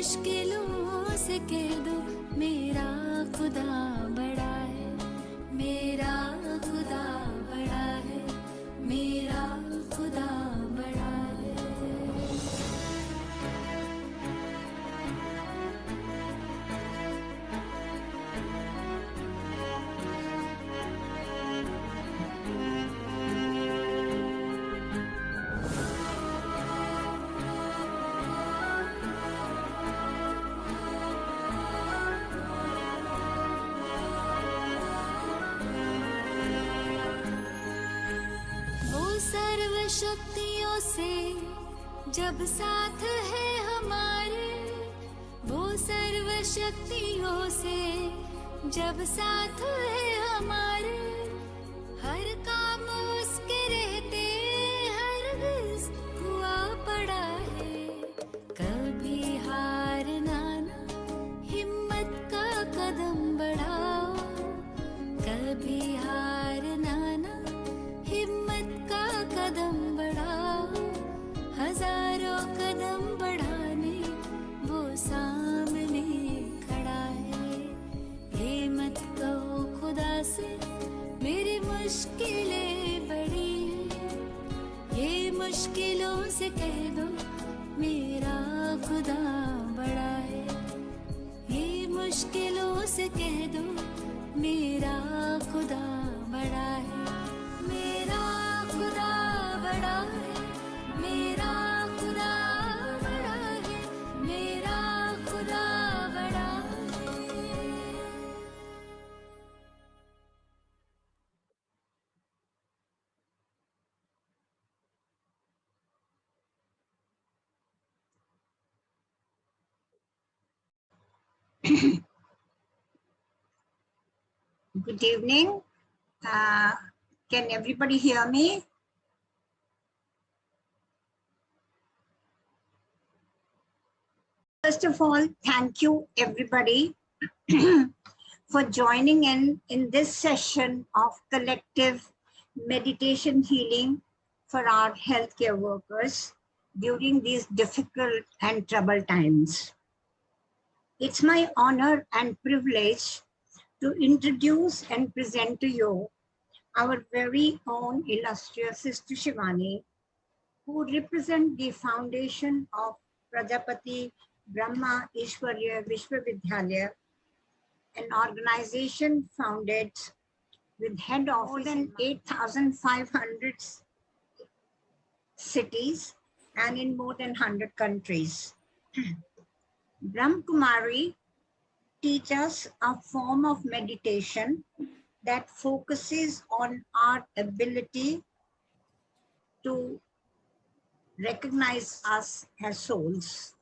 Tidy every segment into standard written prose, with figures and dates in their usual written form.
मुश्किलों से कह दो मेरा खुदा बड़ा है, मेरा खुदा बड़ा है, मेरा खुदा बड़ा है। शक्तियों से जब साथ है हमारे, वो सर्व शक्तियों से जब साथ है हमारे, हर काम उसके रहते हरगिज़ हुआ पड़ा है। कभी हारना ना, हिम्मत का कदम बढ़ाओ, कभी हारना ना, हिम्मत का कदम बढ़ाओ, हजारों कदम बढ़ाने वो सामने खड़ा है। ये मत कहो खुदा से मेरी मुश्किलें बड़ी हैं, ये मुश्किलों से कह दो मेरा खुदा बड़ा है, ये मुश्किलों से कह दो मेरा खुदा बड़ा है, मेरा खुदा बड़ा है, मेरा खुदा बड़ा है, मेरा खुदा बड़ा है। Good evening. Can everybody hear me? First of all, thank you everybody for joining in this session of collective meditation healing for our healthcare workers during these difficult and troubled times. It's my honor and privilege to introduce and present to you our very own illustrious Sister Shivani, who represent the foundation of Prajapati Brahma Ishwarya Vishwavidyalaya, an organization founded with head office more than 8,500 cities and in more than 100 countries. Brahma Kumari teach us a form of meditation that focuses on our ability to recognize us as souls.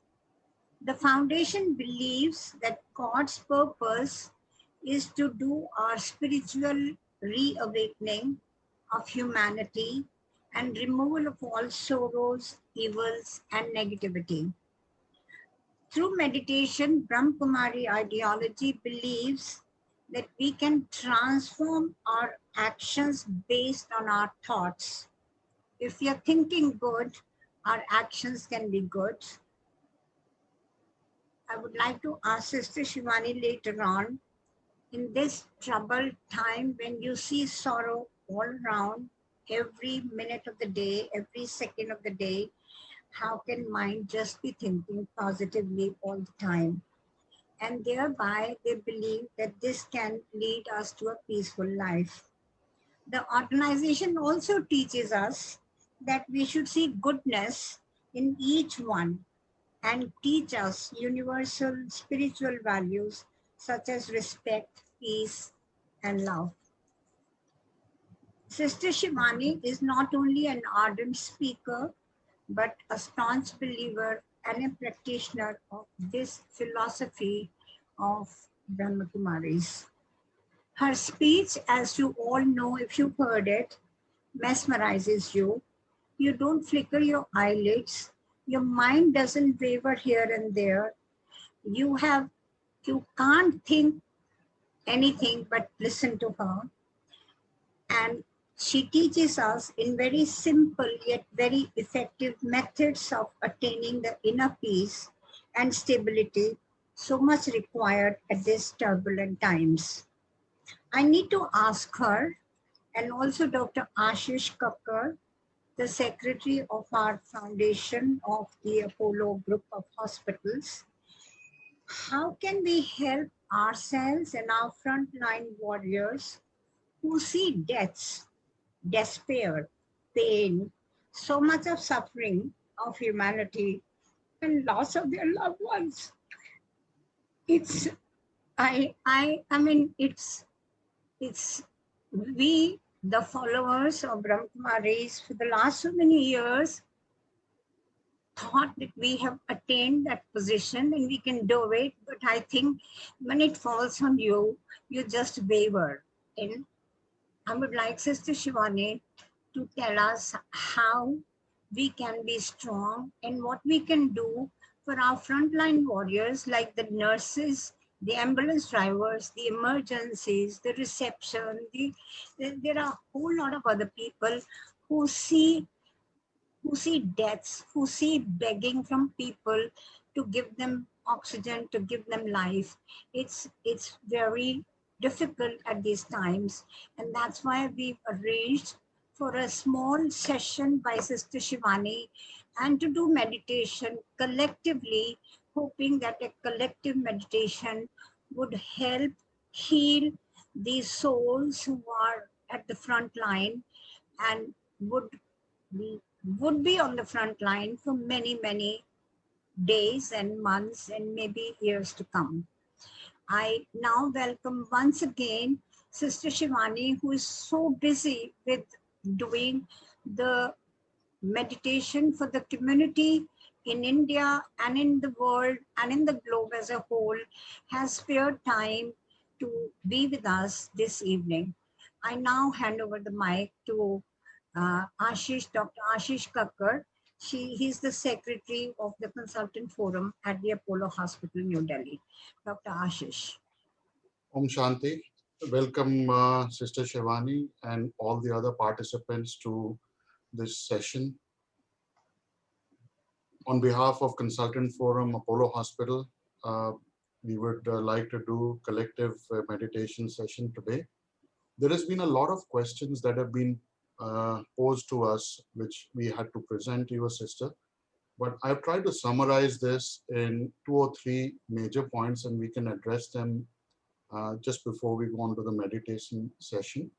The foundation believes that God's purpose is to do our spiritual reawakening of humanity and removal of all sorrows, evils, and negativity. Through meditation, Brahma Kumari ideology believes that we can transform our actions based on our thoughts. If we are thinking good, our actions can be good. I would like to ask Sister Shivani later on, in this troubled time when you see sorrow all around, every minute of the day, every second of the day, how can mind just be thinking positively all the time? And thereby they believe that this can lead us to a peaceful life. The organization also teaches us that we should see goodness in each one and teach us universal spiritual values such as respect, peace, and love. Sister Shivani is not only an ardent speaker, but a staunch believer and a practitioner of this philosophy of Brahma Kumaris. Her speech, as you all know if you've heard it, mesmerizes you. You don't flicker your eyelids. Your mind doesn't waver here and there. You can't think anything but listen to her. And she teaches us in very simple yet very effective methods of attaining the inner peace and stability so much required at these turbulent times. I need to ask her and also Dr. Ashish Kakkar, the secretary of our foundation of the Apollo Group of Hospitals, how can we help ourselves and our frontline warriors who see deaths, despair, pain, so much of suffering of humanity and loss of their loved ones? It's I mean it's we the followers of Brahmakumaris for the last so many years thought that we have attained that position and we can do it, but I think when it falls on you, you just waver. And I would like Sister Shivani to tell us how we can be strong and what we can do for our frontline warriors like the nurses, the ambulance drivers, the emergencies, the reception. There are a whole lot of other people who see deaths, who see begging from people to give them oxygen, to give them life. It's very difficult at these times, and that's why we've arranged for a small session by Sister Shivani and to do meditation collectively, hoping that a collective meditation would help heal these souls who are at the front line and would would be on the front line for many, many days and months and maybe years to come. I now welcome once again Sister Shivani, who is so busy with doing the meditation for the community in India and in the world and in the globe as a whole, has spared time to be with us this evening. I now hand over the mic to Dr. Ashish Kakkar. He's the secretary of the Consultant Forum at the Apollo Hospital, New Delhi. Dr. Ashish. Om Shanti. Welcome, Sister Shivani and all the other participants to this session. On behalf of Consultant Forum Apollo Hospital, we would like to do collective meditation session today. There has been a lot of questions that have been posed to us, which we had to present to your sister. But I've tried to summarize this in 2 or 3 major points, and we can address them just before we go on to the meditation session.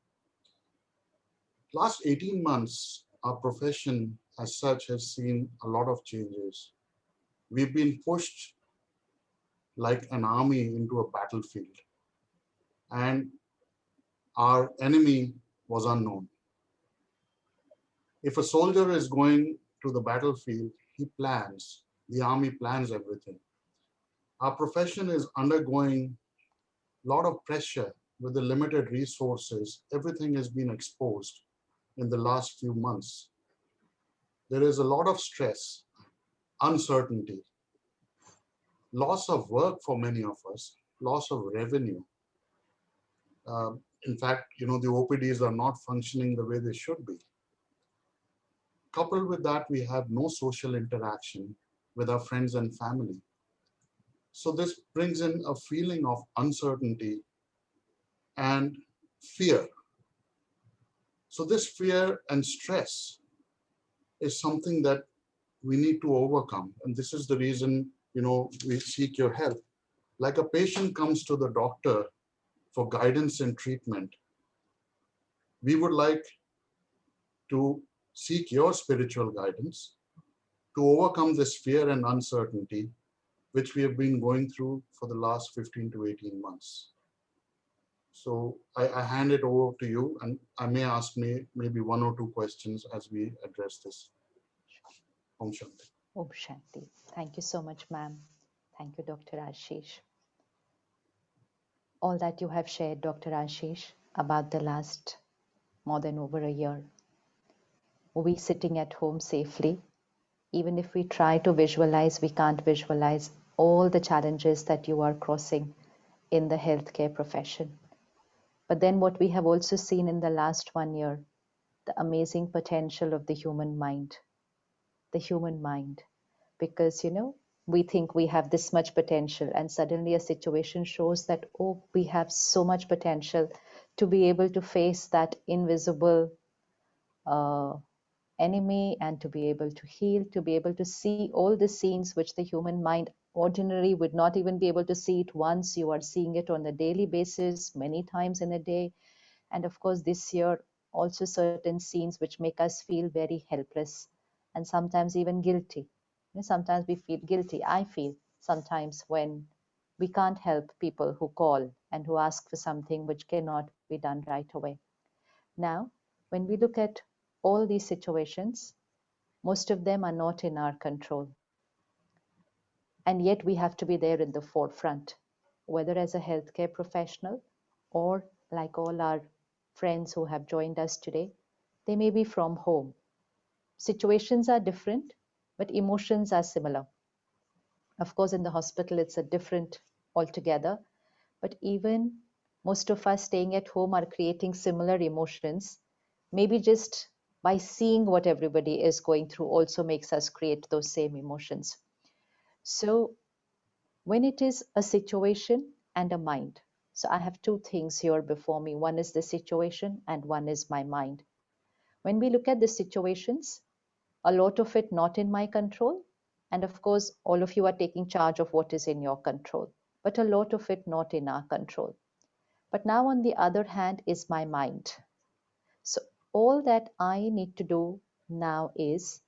Last 18 months, our profession as such has seen a lot of changes. We've been pushed like an army into a battlefield, and our enemy was unknown. If a soldier is going to the battlefield, he plans, the army plans everything. Our profession is undergoing a lot of pressure with the limited resources. Everything has been exposed in the last few months. There is a lot of stress, uncertainty, loss of work for many of us, loss of revenue. In fact, the OPDs are not functioning the way they should be. Coupled with that, we have no social interaction with our friends and family. So this brings in a feeling of uncertainty and fear. So this fear and stress is something that we need to overcome. And this is the reason, we seek your help. Like a patient comes to the doctor for guidance and treatment, we would like to seek your spiritual guidance to overcome this fear and uncertainty, which we have been going through for the last 15 to 18 months. So I hand it over to you, and I may ask maybe 1 or 2 questions as we address this. Om Shanti. Om Shanti. Thank you so much, ma'am. Thank you, Dr. Ashish. All that you have shared, Dr. Ashish, about the last more than over a year. We sitting at home safely. Even if we try to visualize, we can't visualize all the challenges that you are crossing in the healthcare profession. But then what we have also seen in the last 1 year, the amazing potential of the human mind. The human mind. Because, we think we have this much potential, and suddenly a situation shows that, oh, we have so much potential to be able to face that invisible uh, enemy, and to be able to heal, to be able to see all the scenes which the human mind ordinarily would not even be able to see it once. You are seeing it on a daily basis, many times in a day. And of course, this year, also certain scenes which make us feel very helpless and sometimes even guilty. Sometimes we feel guilty. I feel sometimes when we can't help people who call and who ask for something which cannot be done right away. Now, when we look at all these situations, most of them are not in our control. And yet we have to be there in the forefront, whether as a healthcare professional or like all our friends who have joined us today, they may be from home. Situations are different, but emotions are similar. Of course, in the hospital, it's a different altogether, but even most of us staying at home are creating similar emotions. Maybe just by seeing what everybody is going through also makes us create those same emotions. So when it is a situation and a mind, so I have two things here before me. One is the situation and one is my mind. When we look at the situations, a lot of it not in my control. And of course, all of you are taking charge of what is in your control, but a lot of it not in our control. But now, on the other hand, is my mind. So, all that I need to do now is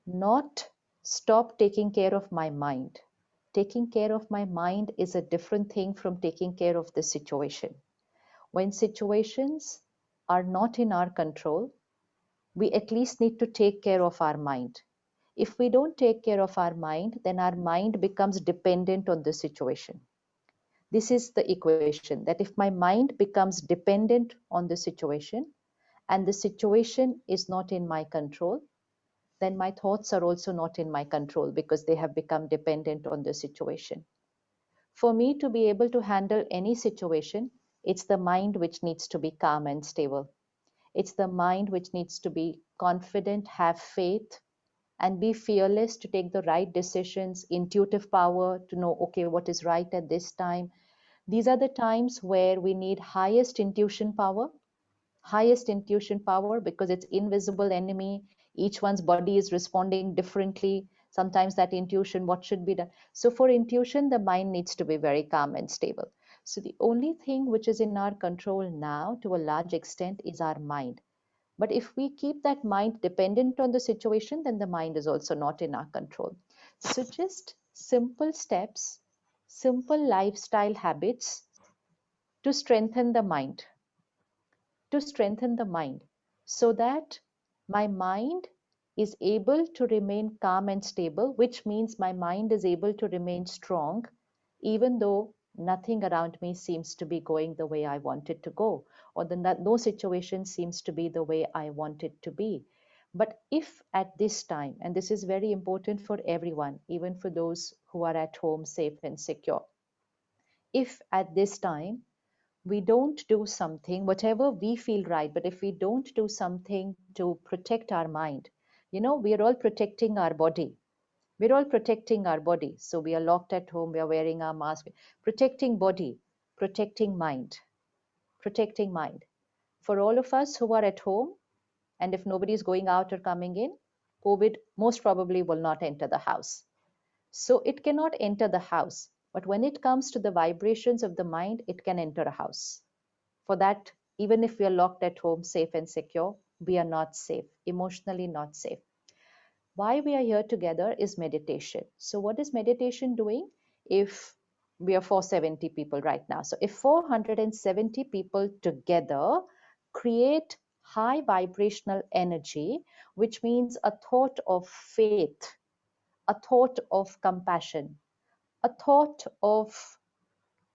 not stop taking care of my mind. Taking care of my mind is a different thing from taking care of the situation. When situations are not in our control, we at least need to take care of our mind. If we don't take care of our mind, then our mind becomes dependent on the situation. This is the equation, that if my mind becomes dependent on the situation and the situation is not in my control, then my thoughts are also not in my control because they have become dependent on the situation. For me to be able to handle any situation, it's the mind which needs to be calm and stable. It's the mind which needs to be confident, have faith, and be fearless to take the right decisions, intuitive power to know, okay, what is right at this time. These are the times where we need highest intuition power, because it's invisible enemy. Each one's body is responding differently. Sometimes that intuition, what should be done. So for intuition, the mind needs to be very calm and stable. So the only thing which is in our control now to a large extent is our mind. But if we keep that mind dependent on the situation, then the mind is also not in our control. So just simple steps, simple lifestyle habits to strengthen the mind, so that my mind is able to remain calm and stable, which means my mind is able to remain strong, even though nothing around me seems to be going the way I want it to go, or no situation seems to be the way I want it to be. But if at this time, and this is very important for everyone, even for those who are at home safe and secure, if at this time we don't do something, whatever we feel right, but if we don't do something to protect our mind, we are all protecting our body. We're all protecting our body. So we are locked at home, we are wearing our mask, protecting body, protecting mind, protecting mind. For all of us who are at home, and if nobody is going out or coming in, COVID most probably will not enter the house. So it cannot enter the house. But when it comes to the vibrations of the mind, it can enter a house. For that, even if we are locked at home, safe and secure, we are not safe, emotionally not safe. Why we are here together is meditation. So what is meditation doing? If we are 470 people right now, so if 470 people together create high vibrational energy, which means a thought of faith, a thought of compassion, a thought of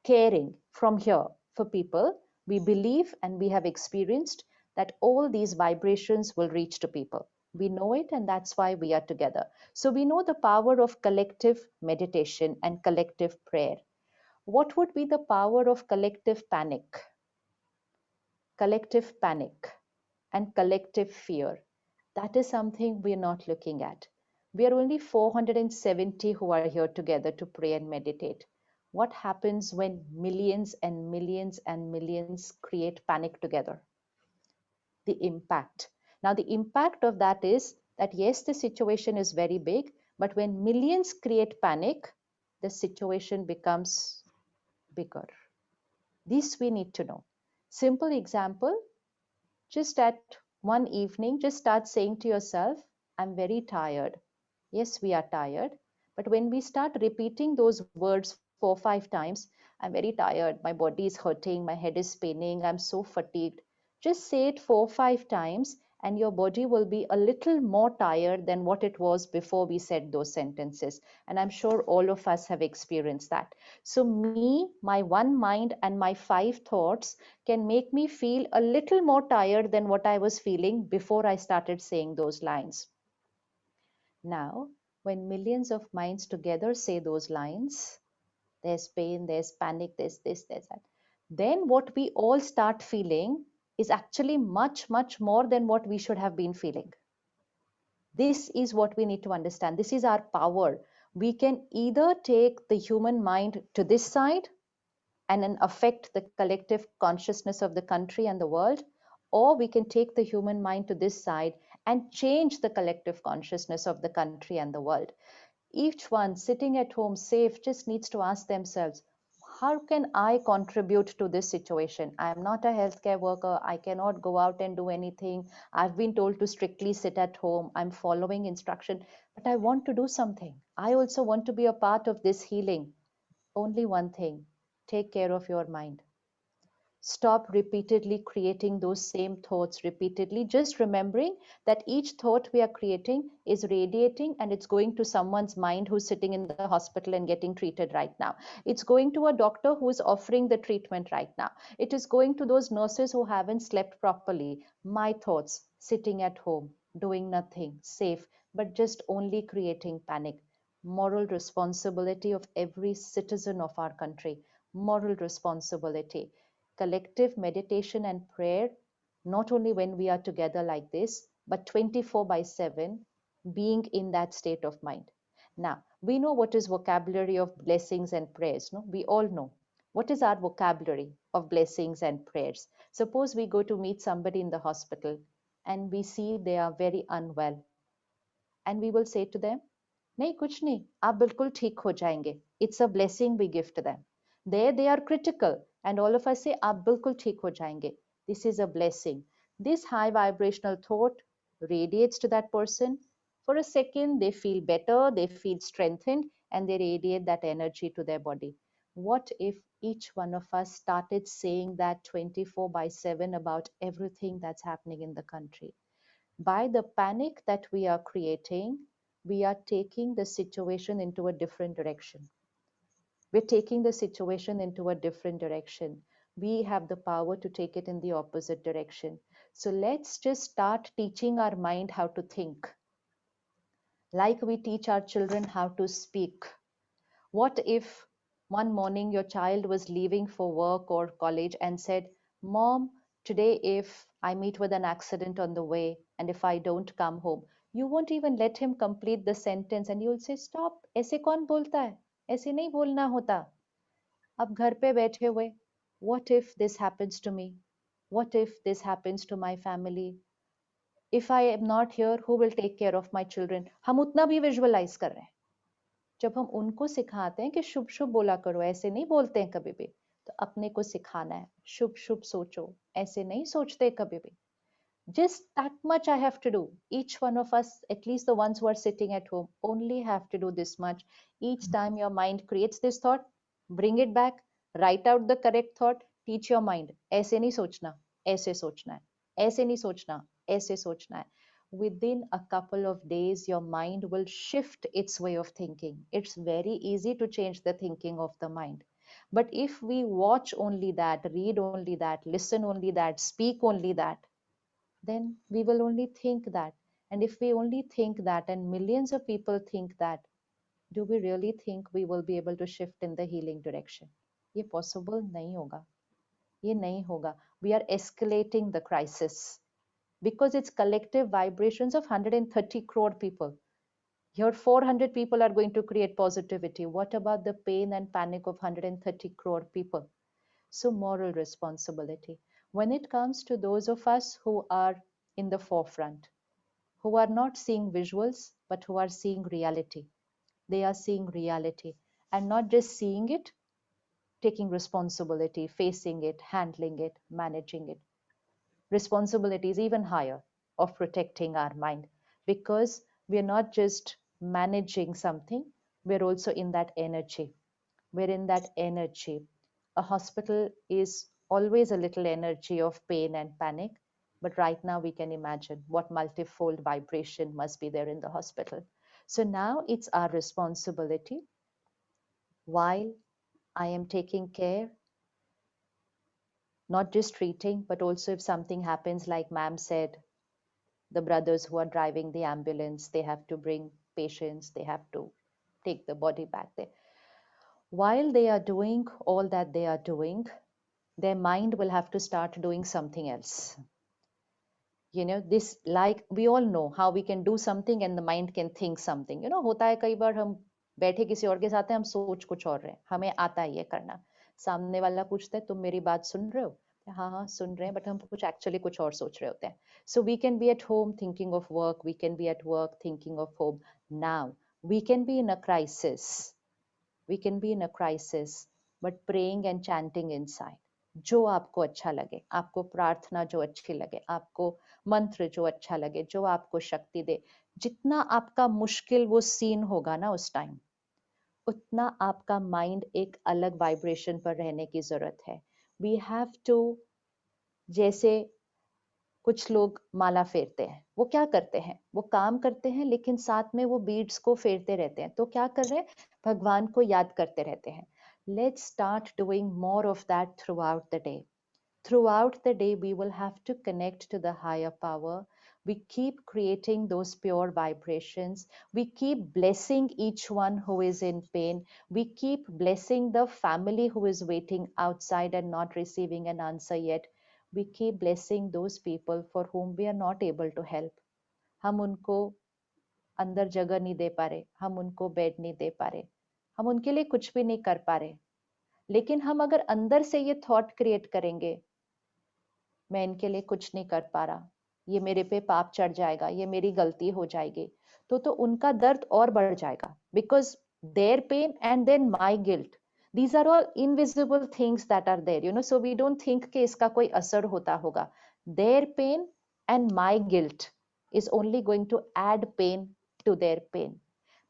caring from here for people, we believe and we have experienced that all these vibrations will reach to people. We know it, and that's why we are together. So we know the power of collective meditation and collective prayer. What would be the power of collective panic? Collective panic and collective fear. That is something we're not looking at. We are only 470 who are here together to pray and meditate. What happens when millions and millions and millions create panic together? The impact. Now, the impact of that is that yes, the situation is very big, but when millions create panic, the situation becomes bigger. This we need to know. Simple example, just at one evening, just start saying to yourself, I'm very tired. Yes, we are tired. But when we start repeating those words 4 5 times, I'm very tired, my body is hurting, my head is spinning, I'm so fatigued. Just say it 4 5 times, and your body will be a little more tired than what it was before we said those sentences. And I'm sure all of us have experienced that. So, me, my one mind, and my 5 thoughts can make me feel a little more tired than what I was feeling before I started saying those lines. Now, when millions of minds together say those lines, there's pain, there's panic, there's this, there's that. Then what we all start feeling is actually much, much more than what we should have been feeling. This is what we need to understand. This is our power. We can either take the human mind to this side and then affect the collective consciousness of the country and the world, or we can take the human mind to this side and change the collective consciousness of the country and the world. Each one sitting at home safe just needs to ask themselves, how can I contribute to this situation? I am not a healthcare worker. I cannot go out and do anything. I've been told to strictly sit at home. I'm following instruction, but I want to do something. I also want to be a part of this healing. Only one thing, take care of your mind. Stop repeatedly creating those same thoughts repeatedly, just remembering that each thought we are creating is radiating and it's going to someone's mind who's sitting in the hospital and getting treated right now. It's going to a doctor who is offering the treatment right now. It is going to those nurses who haven't slept properly. My thoughts, sitting at home, doing nothing, safe, but just only creating panic. Moral responsibility of every citizen of our country. Moral responsibility. Collective meditation and prayer, not only when we are together like this, but 24 by 7, being in that state of mind. Now, we know what is vocabulary of blessings and prayers. No, we all know. What is our vocabulary of blessings and prayers? Suppose we go to meet somebody in the hospital and we see they are very unwell, and we will say to them, नहीं कुछ नहीं, आप बिल्कुल ठीक हो जाएंगे. It's a blessing we give to them. There they are critical, and all of us say, आप बिल्कुल ठीक हो जाएंगे. This is a blessing. This high vibrational thought radiates to that person. For a second, they feel better, they feel strengthened, and they radiate that energy to their body. What if each one of us started saying that 24 by 7 about everything that's happening in the country? By the panic that we are creating, we are taking the situation into a different direction. We're taking the situation into a different direction. We have the power to take it in the opposite direction. So let's just start teaching our mind how to think, like we teach our children how to speak. What if one morning your child was leaving for work or college and said, Mom, today if I meet with an accident on the way and if I don't come home, you won't even let him complete the sentence and you'll say, Stop, ऐसे कौन बोलता है? ऐसे नहीं बोलना होता. अब घर पे बैठे हुए, what if this happens to me? What if this happens to my family? If I am not here, who will take care of my children? हम उतना भी visualize कर रहे हैं. जब हम उनको सिखाते हैं कि शुभ शुभ बोला करो, ऐसे नहीं बोलते हैं कभी भी, तो अपने को सिखाना है शुभ शुभ सोचो, ऐसे नहीं सोचते कभी भी. Just that much I have to do. Each one of us, at least the ones who are sitting at home, only have to do this much. Each time your mind creates this thought, bring it back, write out the correct thought, teach your mind. ऐसे नहीं सोचना, ऐसे सोचना है. ऐसे नहीं सोचना, ऐसे सोचना है. Within a couple of days, your mind will shift its way of thinking. It's very easy to change the thinking of the mind. But if we watch only that, read only that, listen only that, speak only that, then we will only think that. And if we only think that, and millions of people think that, do we really think we will be able to shift in the healing direction? ये possible नहीं होगा. ये नहीं होगा. We are escalating the crisis because it's collective vibrations of 130 crore people. Here 400 people are going to create positivity. What about the pain and panic of 130 crore people? So moral responsibility. When it comes to those of us who are in the forefront, who are not seeing visuals, but who are seeing reality. They are seeing reality and not just seeing it, taking responsibility, facing it, handling it, managing it. Responsibility is even higher of protecting our mind, because we're not just managing something, we're also in that energy. We're in that energy. A hospital is always a little energy of pain and panic, but right now we can imagine what multifold vibration must be there in the hospital. So now it's our responsibility, while I am taking care, not just treating, but also if something happens, like ma'am said, the brothers who are driving the ambulance, they have to bring patients, they have to take the body back there. While they are doing all that they are doing, their mind will have to start doing something else. This, like we all know how we can do something and the mind can think something. होता है कई बार हम बैठे किसी और के साथ हैं, हम सोच कुछ और रहे हैं, हमें आता है ये करना, सामने वाला पूछता है तुम मेरी बात सुन रहे हो, हाँ हाँ सुन रहे हैं, बट हम कुछ एक्चुअली कुछ और सोच रहे होते हैं. So we can be at home thinking of work, we can be at work thinking of home. Now we can be in a crisis, but praying and chanting inside. जो आपको अच्छा लगे, आपको प्रार्थना जो अच्छी लगे, आपको मंत्र जो अच्छा लगे, जो आपको शक्ति दे. जितना आपका मुश्किल वो सीन होगा ना उस टाइम, उतना आपका माइंड एक अलग वाइब्रेशन पर रहने की जरूरत है. वी हैव टू, जैसे कुछ लोग माला फेरते हैं, वो क्या करते हैं, वो काम करते हैं लेकिन साथ में वो बीड्स को फेरते रहते हैं. तो क्या कर रहे हैं, भगवान को याद करते रहते हैं. Let's start doing more of that through out the day. Throughout the day, we will have to connect to the higher power. We keep creating those pure vibrations. We keep blessing each one who is in pain. We keep blessing the family who is waiting outside and not receiving an answer yet. We keep blessing those people for whom we are not able to help. हम उनको अंदर जगह नहीं दे पा रहे, हम उनको bed नहीं दे पा रहे, हम उनके लिए कुछ भी नहीं कर पा रहे. लेकिन हम अगर अंदर से ये थॉट क्रिएट करेंगे, मैं इनके लिए कुछ नहीं कर पा रहा, ये मेरे पे पाप चढ़ जाएगा, ये मेरी गलती हो जाएगी, तो उनका दर्द और बढ़ जाएगा. Because their pain and then my guilt, these are all invisible things that are there, so we don't think कि इसका कोई असर होता होगा. Their pain and my guilt is only going to add pain to their pain.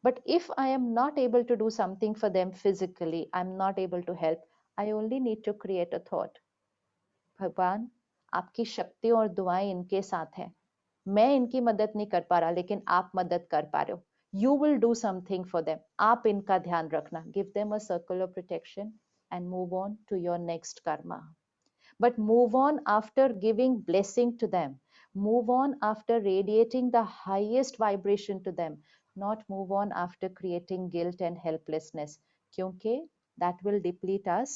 But if I am not able to do something for them physically, I'm not able to help, I only need to create a thought. भगवान, आपकी शक्ति और दुआएं इनके साथ हैं, मैं इनकी मदद नहीं कर पा रहा, लेकिन आप मदद कर पा रहे हो. You will do something for them, आप इनका ध्यान रखना. Give them a circle of protection and move on to your next karma. But move on after giving blessing to them. Move on after radiating the highest vibration to them. Not move on after creating guilt and helplessness. Kyunki that will deplete us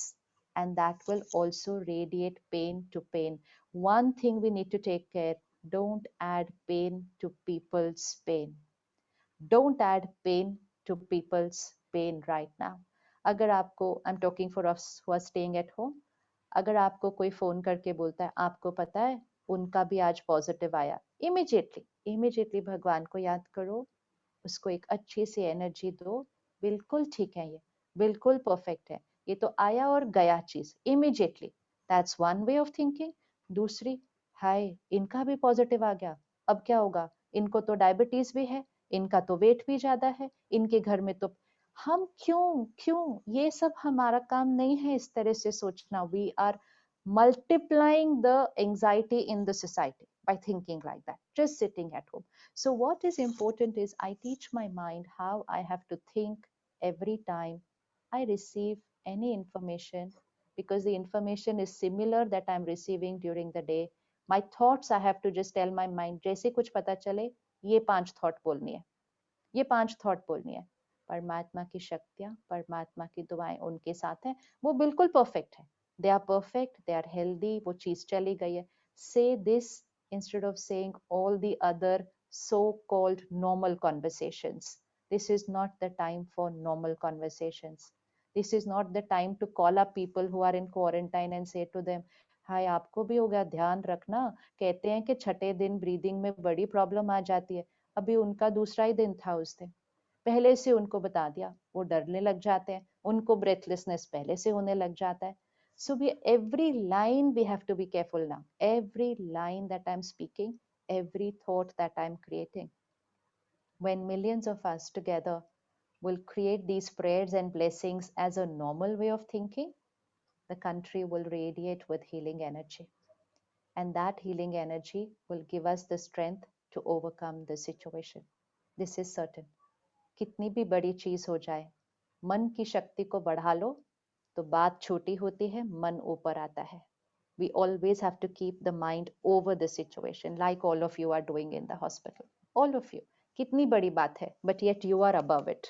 and that will also radiate pain to pain. One thing we need to take care, don't add pain to people's pain. Don't add pain to people's pain right now. अगर आपको, I'm talking for us who are staying at home, अगर आपको कोई phone करके बोलता है आपको पता है उनका भी आज पॉजिटिव आया, इमीडिएटली भगवान को याद करो, उसको एक अच्छी सी एनर्जी दो. बिल्कुल ठीक है, ये बिल्कुल परफेक्ट है, ये तो आया और गया चीज, immediately. That's one way of thinking. दूसरी, हाय इनका भी पॉजिटिव आ गया, अब क्या होगा, इनको तो डायबिटीज भी है, इनका तो वेट भी ज्यादा है, इनके घर में तो. हम क्यों क्यों ये सब हमारा काम नहीं है इस तरह से सोचना. We are multiplying the anxiety in the society by thinking like that, just sitting at home. So what is important is I teach my mind how I have to think every time I receive any information, because the information is similar that I'm receiving during the day. My thoughts, I have to just tell my mind, जैसे कुछ पता चले ये 5 thought बोलनी है, ये 5 thought बोलनी है. परमात्मा की शक्तियां, परमात्मा की दुआएं उनके साथ हैं, वो बिल्कुल परफेक्ट है, they are perfect, they are healthy, वो चीज चली गई है. Say this instead of saying all the other so called normal conversations. This is not the time for normal conversations. This is not the time to call up people who are in quarantine and say to them, हाय आपको भी हो गया, ध्यान रखना, कहते हैं कि छठे दिन ब्रीदिंग में बड़ी प्रॉब्लम आ जाती है. अभी उनका दूसरा ही दिन था उस दिन, पहले से उनको बता दिया, वो डरने लग जाते हैं, उनको ब्रेथलेसनेस पहले से होने लग जाता है. So every line we have to be careful now. Every line that I'm speaking, every thought that I'm creating. When millions of us together will create these prayers and blessings as a normal way of thinking, the country will radiate with healing energy. And that healing energy will give us the strength to overcome the situation. This is certain. कितनी भी बड़ी चीज हो जाए, मन की शक्ति को बढ़ा लो तो बात छोटी होती है, मन ऊपर आता है. We always have to keep the mind over the situation, like all of you are doing in the hospital. All of you. कितनी बड़ी बात है, but yet you are above it.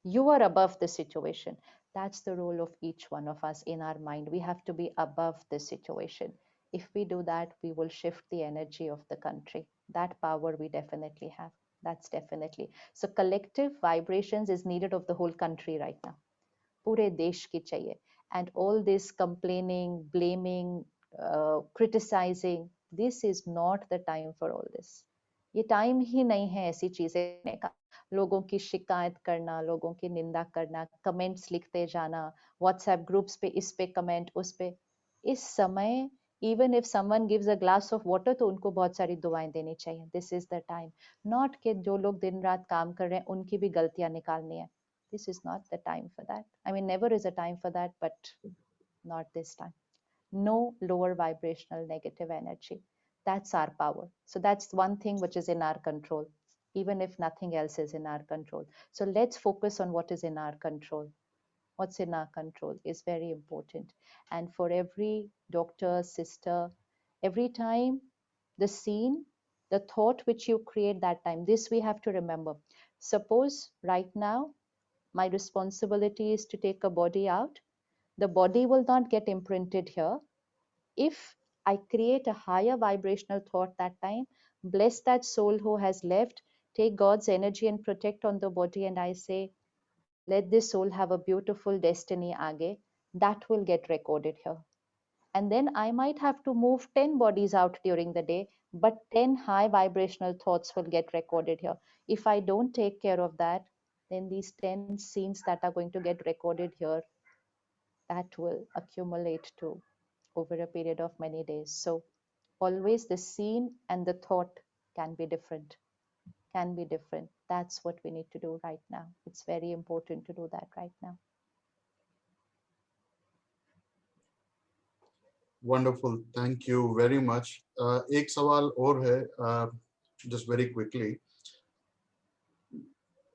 You are above the situation. That's the role of each one of us in our mind. We have to be above the situation. If we do that, we will shift the energy of the country. That power we definitely have. That's definitely. So collective vibrations is needed of the whole country right now. पूरे देश की चाहिए. And all this complaining, blaming, criticizing, this is not the time for all this. ये time ही नहीं है ऐसी चीजें करने का. लोगों की शिकायत करना, लोगों की निंदा करना, कमेंट्स लिखते जाना, व्हाट्सएप ग्रुप्स पे इस पे कमेंट उस पे. इस समय even if someone gives a glass of water तो उनको बहुत सारी दुआएं देनी चाहिए. This is the time. Not कि जो लोग दिन रात काम कर रहे हैं उनकी भी गलतियां निकालनी है. This is not the time for that. I mean, never is a time for that, but not this time. No lower vibrational negative energy. That's our power. So that's one thing which is in our control, even if nothing else is in our control. So let's focus on what is in our control. What's in our control is very important. And for every doctor, sister, every time the scene, the thought which you create that time, this we have to remember. Suppose right now, my responsibility is to take a body out. The body will not get imprinted here. If I create a higher vibrational thought that time, bless that soul who has left, take God's energy and protect on the body, and I say, let this soul have a beautiful destiny aage, that will get recorded here. And then I might have to move 10 bodies out during the day, but 10 high vibrational thoughts will get recorded here. If I don't take care of that, then these 10 scenes that are going to get recorded here, that will accumulate to over a period of many days. So always the scene and the thought can be different, can be different. That's what we need to do right now. It's very important to do that right now. Wonderful. Thank you very much. एक सवाल और है, just very quickly.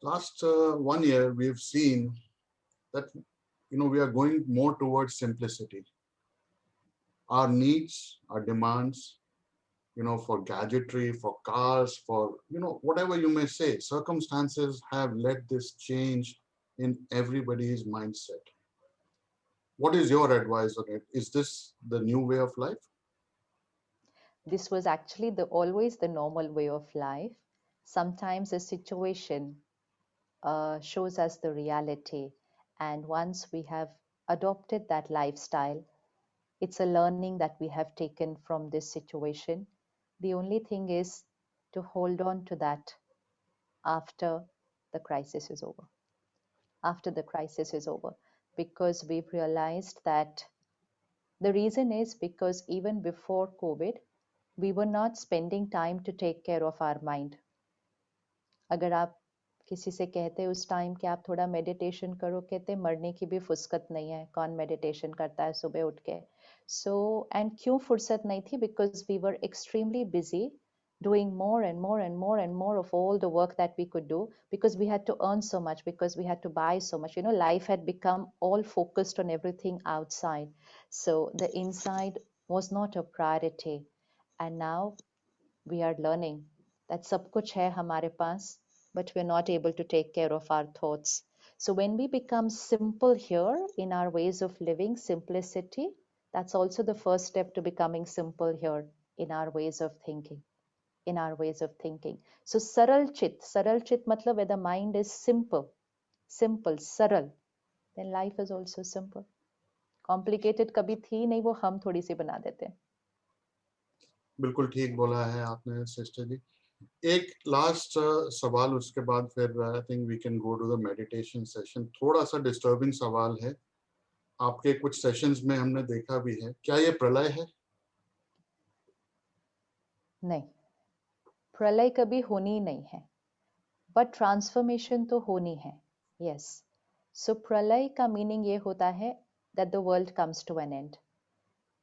Last 1 year, we've seen that we are going more towards simplicity. Our needs, our demands, for gadgetry, for cars, for whatever you may say, circumstances have led this change in everybody's mindset. What is your advice on it? Is this the new way of life? This was actually always the normal way of life. Sometimes a situation shows us the reality, and once we have adopted that lifestyle, it's a learning that we have taken from this situation. The only thing is to hold on to that after the crisis is over. After the crisis is over, because we've realized that the reason is because even before COVID, we were not spending time to take care of our mind. अगर आप किसी से कहते उस time कि आप थोड़ा meditation करो, कहते मरने की भी फुर्सत नहीं है, कौन मेडिटेशन करता है सुबह उठ के. सो एंड क्यों फुर्सत नहीं थी? Because we were extremely busy doing more and more and more and more of all the work that we could do, because we had to earn so much, because we had to buy so much. Life had become all focused on everything outside. So the inside was not a priority. And now we are learning that सब कुछ है हमारे पास, but we're not able to take care of our thoughts. So when we become simple here in our ways of living, simplicity, that's also the first step to becoming simple here in our ways of thinking. in our ways of thinking. So saral chit matlab where the mind is simple, saral, then life is also simple. Complicated कभी थी नहीं, वो हम थोड़ी सी बना देते हैं. बिल्कुल ठीक बोला है आपने सिस्टर जी. एक लास्ट सवाल, उसके बाद फिर I think we can go to the meditation session. थोड़ा सा डिस्टर्बिंग सवाल है. आपके कुछ सेशंस में हमने देखा भी है, क्या ये प्रलय है? नहीं, प्रलय कभी होनी नहीं है, बट ट्रांसफॉर्मेशन तो होनी है. यस, सो प्रलय का मीनिंग ये होता है that the world comes to an end.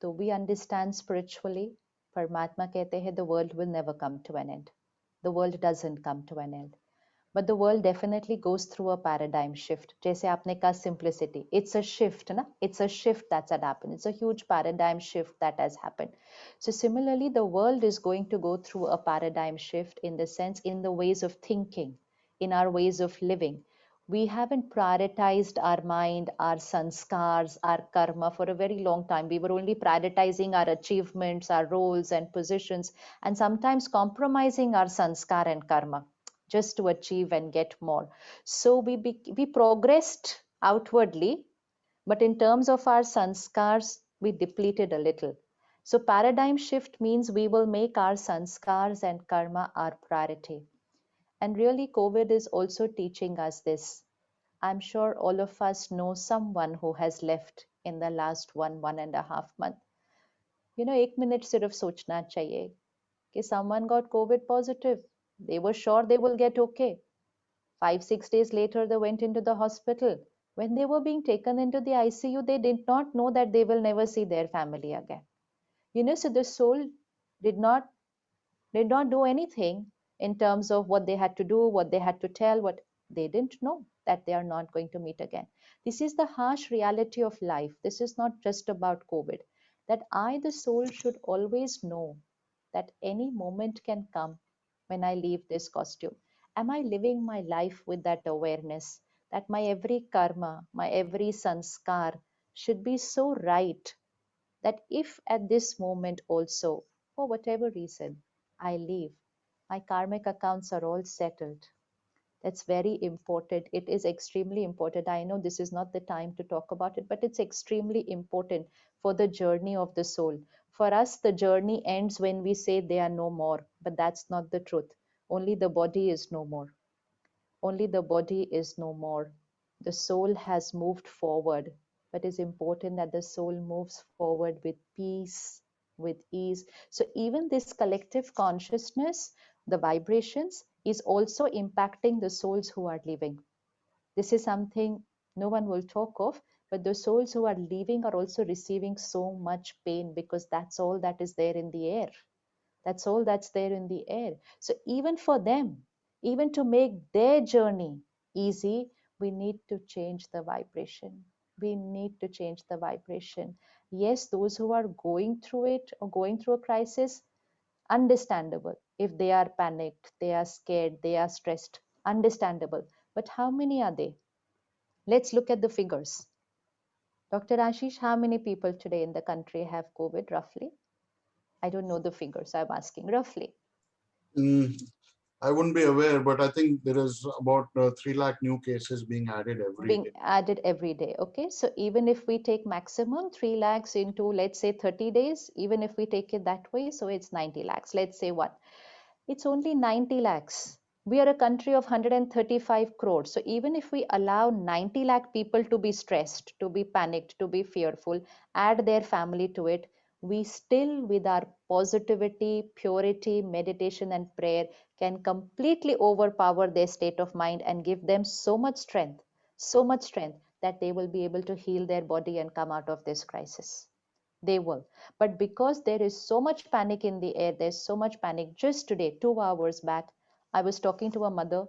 तो वी अंडरस्टैंड स्पिरिचुअली, परमात्मा कहते हैं the world will never come to an end. The world doesn't come to an end, but the world definitely goes through a paradigm shift. जैसे आपने कहा simplicity, it's a shift ना, it's a shift that's had happened. It's a huge paradigm shift that has happened. So similarly, the world is going to go through a paradigm shift in the sense, in the ways of thinking, in our ways of living. We haven't prioritized our mind, our sanskars, our karma for a very long time. We were only prioritizing our achievements, our roles and positions, and sometimes compromising our sanskar and karma just to achieve and get more. So we progressed outwardly, but in terms of our sanskars, we depleted a little. So paradigm shift means we will make our sanskars and karma our priority. And really, COVID is also teaching us this. I'm sure all of us know someone who has left in the last 1.5 month. You know, एक minute सिर्फ सोचना चाहिए कि someone got COVID positive. They were sure they will get okay. 5-6 days later, they went into the hospital. When they were being taken into the ICU, they did not know that they will never see their family again. You know, so the soul did not do anything in terms of what they had to do, what they had to tell, what they didn't know that they are not going to meet again. This is the harsh reality of life. This is not just about COVID. That I, the soul, should always know that any moment can come when I leave this costume. Am I living my life with that awareness that my every karma, my every sanskar should be so right that if at this moment also, for whatever reason, I leave, my karmic accounts are all settled. That's very important. It is extremely important. I know this is not the time to talk about it, but it's extremely important for the journey of the soul. For us, the journey ends when we say they are no more, but that's not the truth. Only the body is no more. Only the body is no more. The soul has moved forward, but it's important that the soul moves forward with peace, with ease. So even this collective consciousness, the vibrations, is also impacting the souls who are living. This is something no one will talk of, but the souls who are leaving are also receiving so much pain because that's all that is there in the air. That's all that's there in the air. So even for them, even to make their journey easy, we need to change the vibration. We need to change the vibration. Yes, those who are going through it or going through a crisis, understandable. If they are panicked, they are scared, they are stressed, understandable. But how many are they? Let's look at the figures. Dr. Ashish, how many people today in the country have COVID roughly? I don't know the figures, I'm asking roughly. I wouldn't be aware, but I think there is about 3 lakh new cases being added every day. Added every day. Okay, so even if we take maximum 3 lakhs into, let's say, 30 days, even if we take it that way, so it's 90 lakhs. Let's say what? It's only 90 lakhs. We are a country of 135 crores. So even if we allow 90 lakh people to be stressed, to be panicked, to be fearful, add their family to it, we still, with our positivity, purity, meditation, and prayer, can completely overpower their state of mind and give them so much strength that they will be able to heal their body and come out of this crisis. They will. But because there is so much panic in the air, there's so much panic. Just today, 2 hours back, I was talking to a mother.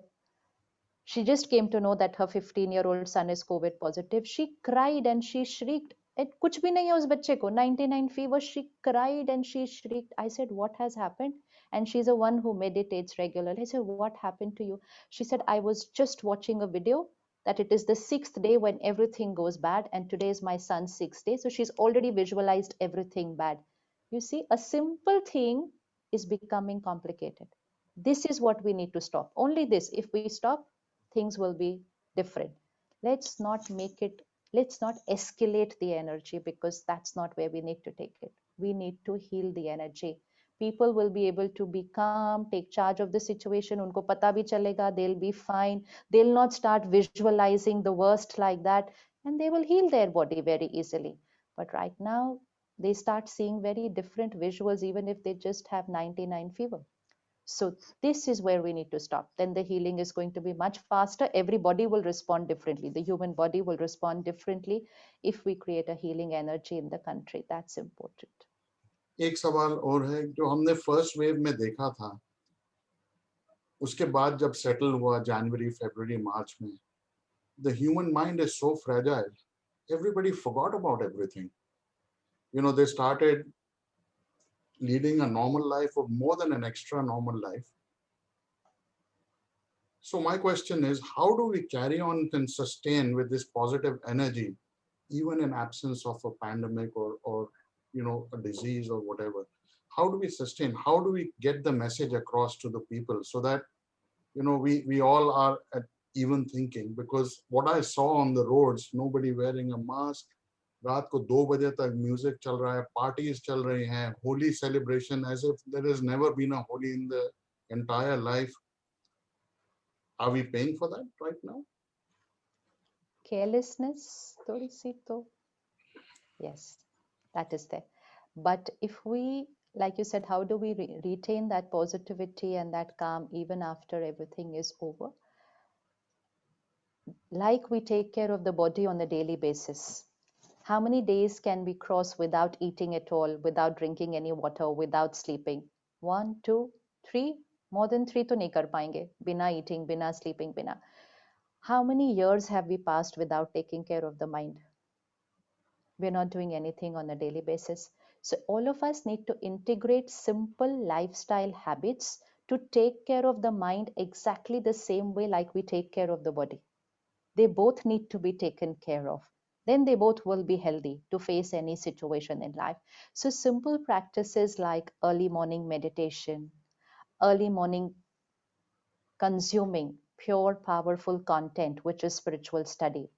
She just came to know that her 15-year-old son is COVID positive. She cried and she shrieked. कुछ भी नहीं है उस बच्चे को, 99 fever. She cried and she shrieked. I said, what has happened? And she's the one who meditates regularly. I said, what happened to you? She said, I was just watching a video that it is the 6th day when everything goes bad, and today is my son's 6th day. So she's already visualized everything bad. You see, a simple thing is becoming complicated. This is what we need to stop. Only this. If we stop, things will be different. Let's not make it, let's not escalate the energy, because that's not where we need to take it. We need to heal the energy. People will be able to be calm, take charge of the situation. Unko pata bhi chalega, they'll be fine. They'll not start visualizing the worst like that, and they will heal their body very easily. But right now, they start seeing very different visuals, even if they just have 99 fever. So this is where we need to stop. Then the healing is going to be much faster. Everybody will respond differently. The human body will respond differently if we create a healing energy in the country. That's important. एक सवाल और है जो हमने first wave में देखा था, उसके बाद जब सेटल हुआ जनवरी फरवरी मार्च में, the human mind is so fragile. Everybody forgot about everything. You know, they started leading a normal life or more than an extra normal life. So my question is, how do we carry on and sustain with this positive energy, even in absence of a pandemic or you know, a disease or whatever? How do we sustain? How do we get the message across to the people so that, you know, we all are at even thinking? Because what I saw on the roads, nobody wearing a mask, रात को 2 बजे तक music चल रहा है, parties चल रही हैं, Holi celebration as if there has never been a Holi in the entire life. Are we paying for that right now? Carelessness, thodi si to. Yes, that is there. But if we, like you said, how do we retain that positivity and that calm even after everything is over? Like we take care of the body on a daily basis. How many days can we cross without eating at all, without drinking any water, without sleeping? 1, 2, 3. More than 3 to nahi kar payenge. Bina eating, bina sleeping, bina. How many years have we passed without taking care of the mind? We're not doing anything on a daily basis. So all of us need to integrate simple lifestyle habits to take care of the mind exactly the same way like we take care of the body. They both need to be taken care of. Then they both will be healthy to face any situation in life. So simple practices like early morning meditation, early morning consuming pure, powerful content, which is spiritual study.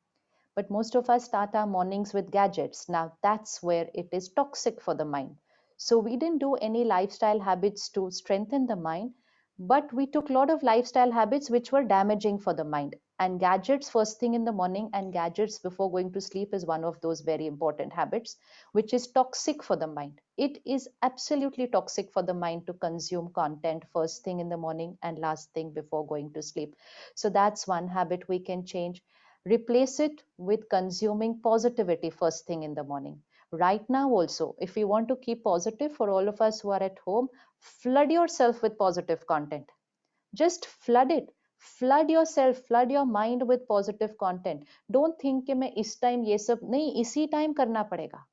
But most of us start our mornings with gadgets. Now that's where it is toxic for the mind. So we didn't do any lifestyle habits to strengthen the mind, but we took a lot of lifestyle habits which were damaging for the mind. And gadgets first thing in the morning and gadgets before going to sleep is one of those very important habits, which is toxic for the mind. It is absolutely toxic for the mind to consume content first thing in the morning and last thing before going to sleep. So that's one habit we can change. Replace it with consuming positivity first thing in the morning. Right now also, if you want to keep positive, for all of us who are at home, flood yourself with positive content. Just flood it. Flood yourself, flood your mind with positive content. Don't think कि मैं इस time ये सब नहीं, इसी time करना पड़ेगा.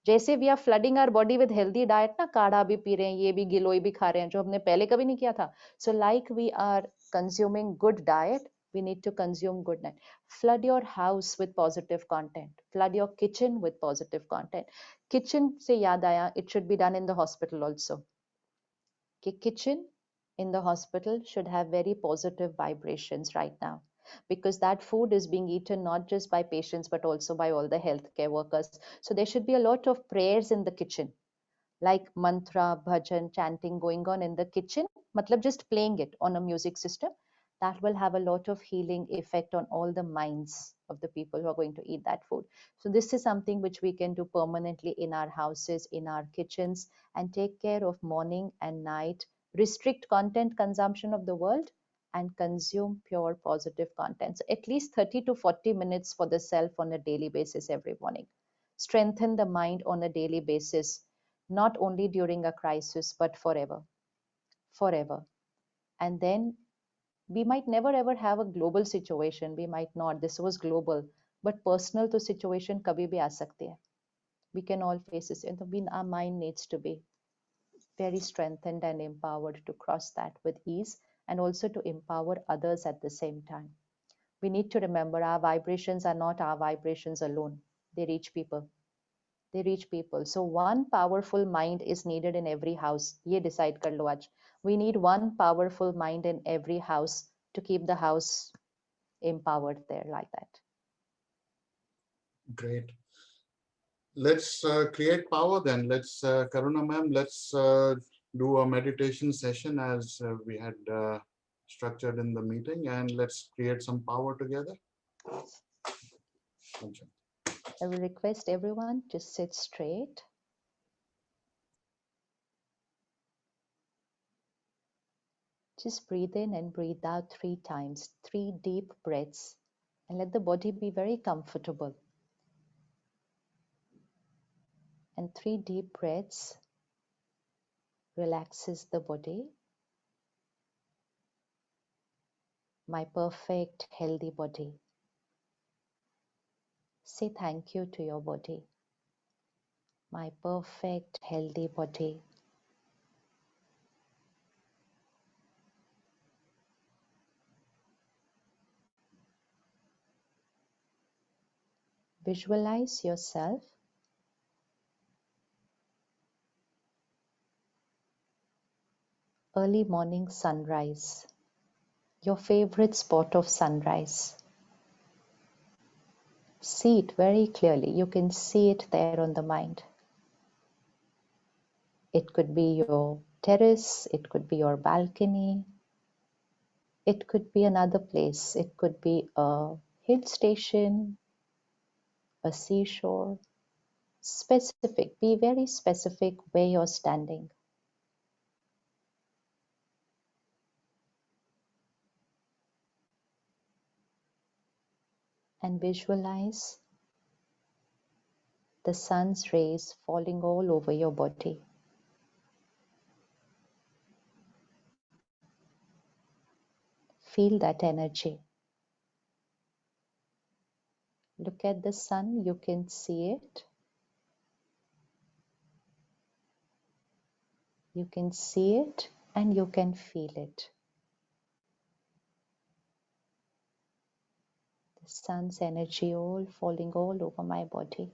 जैसे we are flooding our body with healthy diet ना, काढ़ा भी पी रहे हैं, ये भी गिलोय भी खा रहे हैं, जो हमने पहले कभी नहीं किया था. So like we are consuming good diet, we need to consume good night. Flood your house with positive content. Flood your kitchen with positive content. Kitchen se yaad aaya, it should be done in the hospital also. Kitchen in the hospital should have very positive vibrations right now, because that food is being eaten not just by patients but also by all the healthcare workers. So there should be a lot of prayers in the kitchen, like mantra, bhajan, chanting going on in the kitchen, matlab just playing it on a music system. That will have a lot of healing effect on all the minds of the people who are going to eat that food. So this is something which we can do permanently in our houses, in our kitchens, and take care of morning and night. Restrict content consumption of the world and consume pure positive content. So at least 30 to 40 minutes for the self on a daily basis every morning. Strengthen the mind on a daily basis, not only during a crisis, but forever. Forever. And then we might never ever have a global situation. We might not. This was global. But personal to situation kabhi bhi aa sakti hai. We can all face this. And our mind needs to be very strengthened and empowered to cross that with ease, and also to empower others at the same time. We need to remember our vibrations are not our vibrations alone. They reach people. they reach people. So one powerful mind is needed in every house. Ye decide kar lo aaj. We need one powerful mind in every house to keep the house empowered there like that. Great. Let's create power then. Let's, Karuna ma'am, let's do a meditation session as we had structured in the meeting, and let's create some power together. I will request everyone to sit straight. Just breathe in and breathe out 3 times, 3 deep breaths, and let the body be very comfortable. And 3 deep breaths relaxes the body. My perfect healthy body. Say thank you to your body. My perfect healthy body. Visualize yourself early morning sunrise, your favorite spot of sunrise. See it very clearly. You can see it there on the mind. It could be your terrace, it could be your balcony, it could be another place. It could be a hill station, a seashore. Specific, be very specific where you're standing. And visualize the sun's rays falling all over your body. Feel that energy. Look at the sun, you can see it. You can see it and you can feel it. The sun's energy all falling all over my body.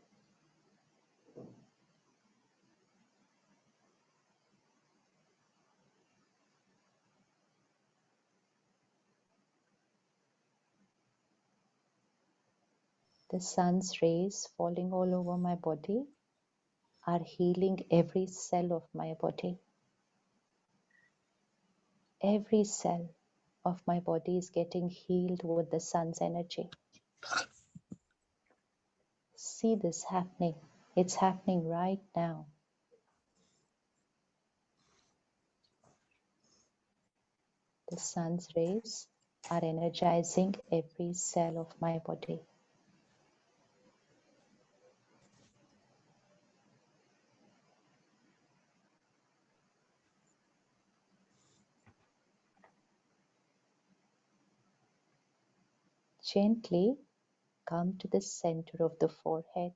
The sun's rays falling all over my body are healing every cell of my body. Every cell of my body is getting healed with the sun's energy. See this happening. It's happening right now. The sun's rays are energizing every cell of my body. Gently come to the center of the forehead.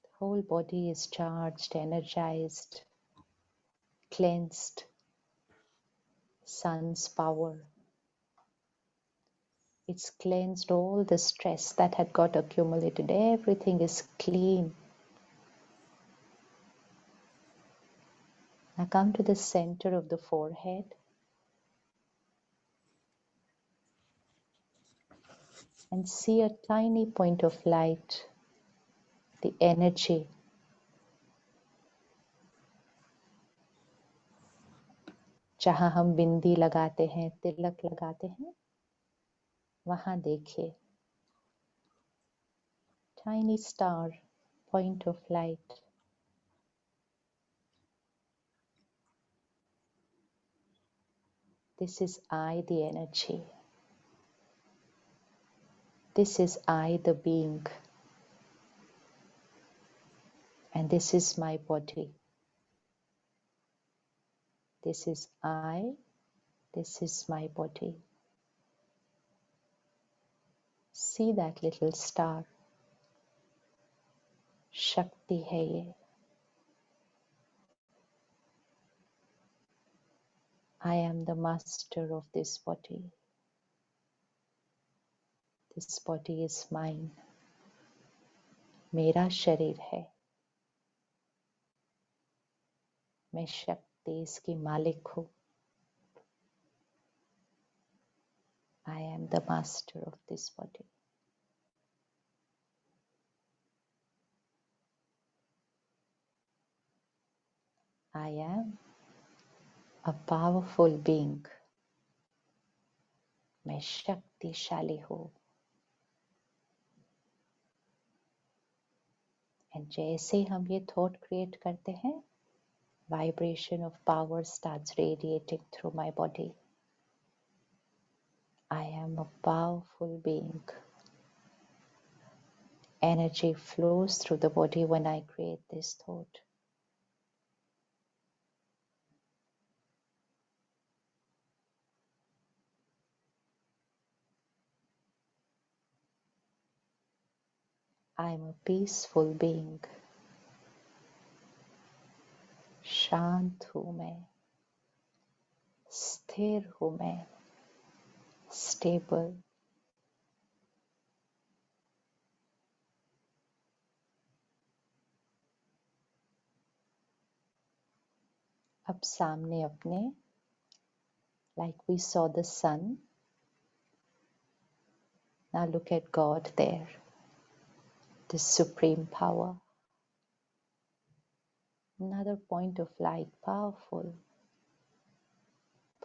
The whole body is charged, energized, cleansed. Sun's power. It's cleansed all the stress that had got accumulated. Everything is clean. Now come to the center of the forehead. And see a tiny point of light, the energy. जहाँ हम बिंदी लगाते हैं, तिलक लगाते हैं, वहाँ देखिए. Tiny star, point of light. This is I, the energy. This is I, the being. And this is my body. This is I. This is my body. See that little star. Shakti hai ye. I am the master of this body. This body is mine. मेरा शरीर है, मैं शक्ति इसकी मालिक हूँ. I am the master of this body. I am a powerful being. मैं शक्तिशाली हूँ. And जैसे हम ये thought create करते हैं, vibration of power starts radiating through my body. I am a powerful being. Energy flows through the body when I create this thought. I am a peaceful being. शांत हूँ मैं, स्थिर हूँ मैं, stable. अब सामने अपने, like we saw the sun, now look at God there, the supreme power. Another point of light, powerful.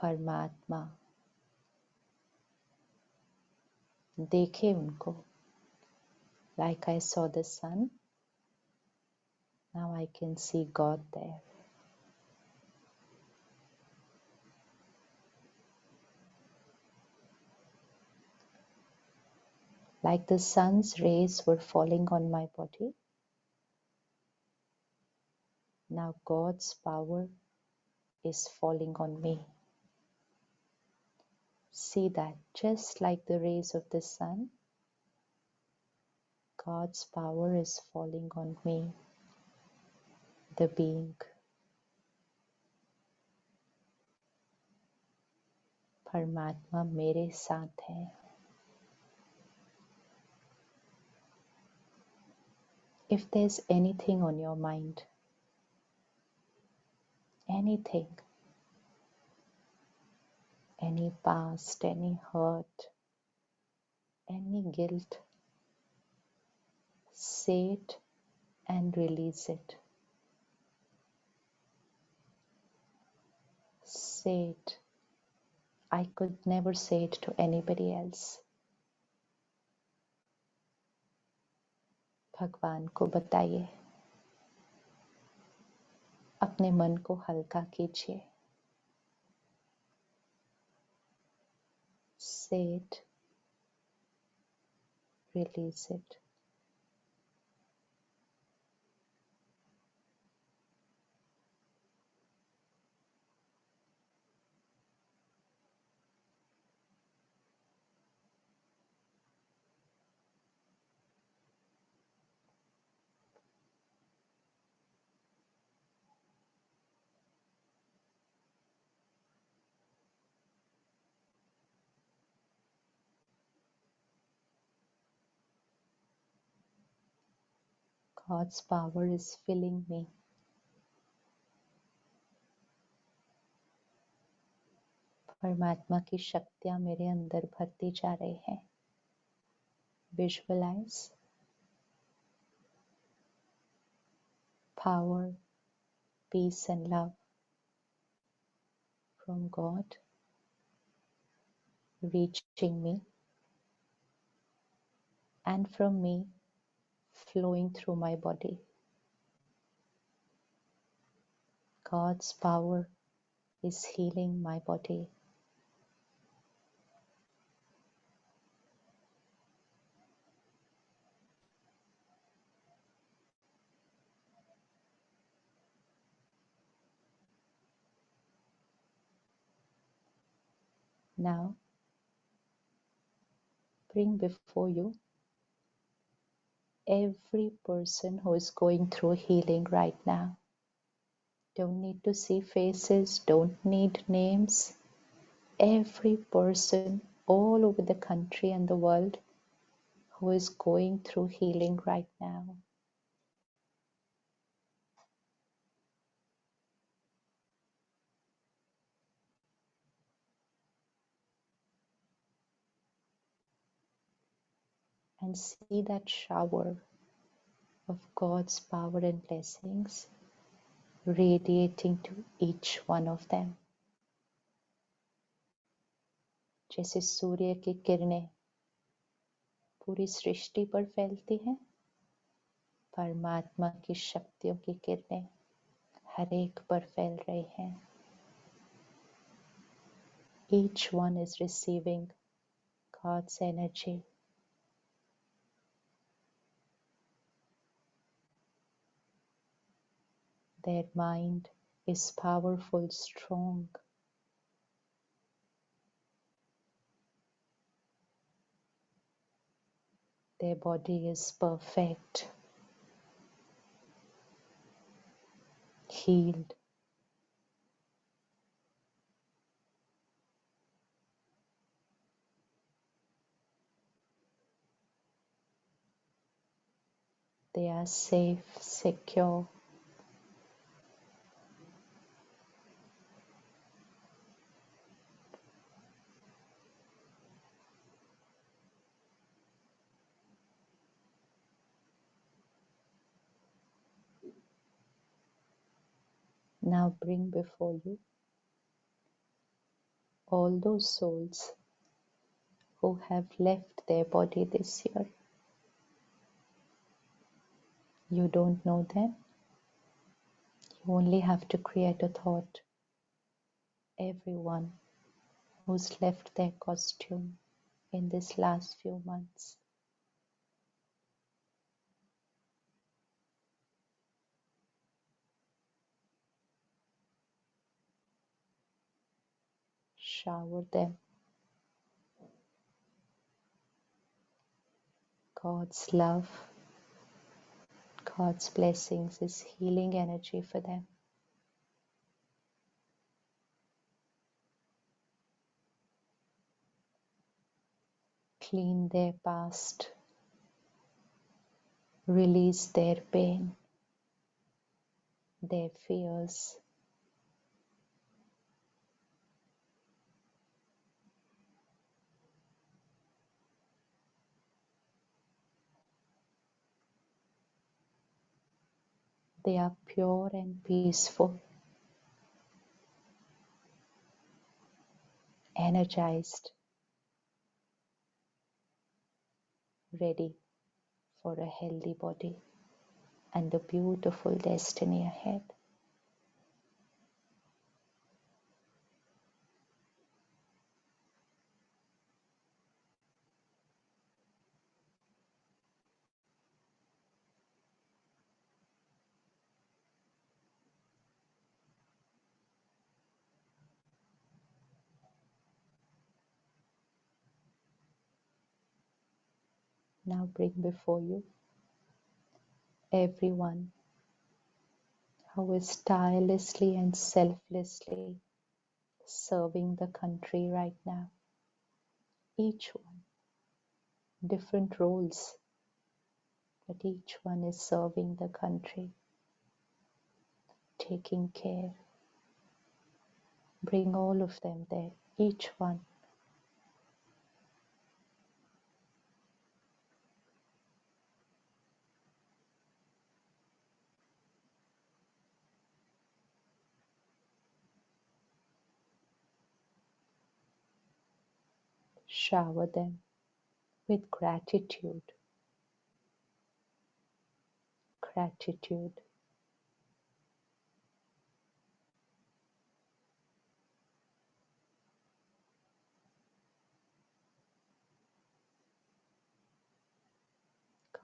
परमात्मा. देखे उनको. Like I saw the sun, now I can see God there. Like the sun's rays were falling on my body, now God's power is falling on me. See that just like the rays of the sun, God's power is falling on me, the being. परमात्मा मेरे साथ है. If there's anything on your mind, anything, any past, any hurt, any guilt, say it and release it. Say it. I could never say it to anybody else. भगवान को बताइए. अपने मन को हल्का कीजिए. Say it. Release it. God's power is filling me. परमात्मा की शक्तियाँ मेरे अंदर भरती जा रही हैं. Visualize power, peace and love from God reaching me and from me flowing through my body. God's power is healing my body. Now, bring before you every person who is going through healing right now. Don't need to see faces, don't need names. Every person all over the country and the world who is going through healing right now. and see that shower of God's power and blessings radiating to each one of them. जैसे सूर्य की किरणें पूरी सृष्टि पर फैलती हैं, परमात्मा की शक्तियों की किरणें हर एक पर फैल रही हैं. Each one is receiving God's energy. Their mind is powerful, strong. Their body is perfect, healed. They are safe, secure. Now bring before you all those souls who have left their body this year. You don't know them. You only have to create a thought. Everyone who's left their costume in this last few months. Shower them. God's love, God's blessings is healing energy for them. Clean their past. Release their pain, their fears. They are pure and peaceful, energized, ready for a healthy body and a beautiful destiny ahead. Now bring before you everyone who is tirelessly and selflessly serving the country right now. Each one, different roles, but each one is serving the country, taking care. Bring all of them there, each one. Shower them with gratitude. Gratitude.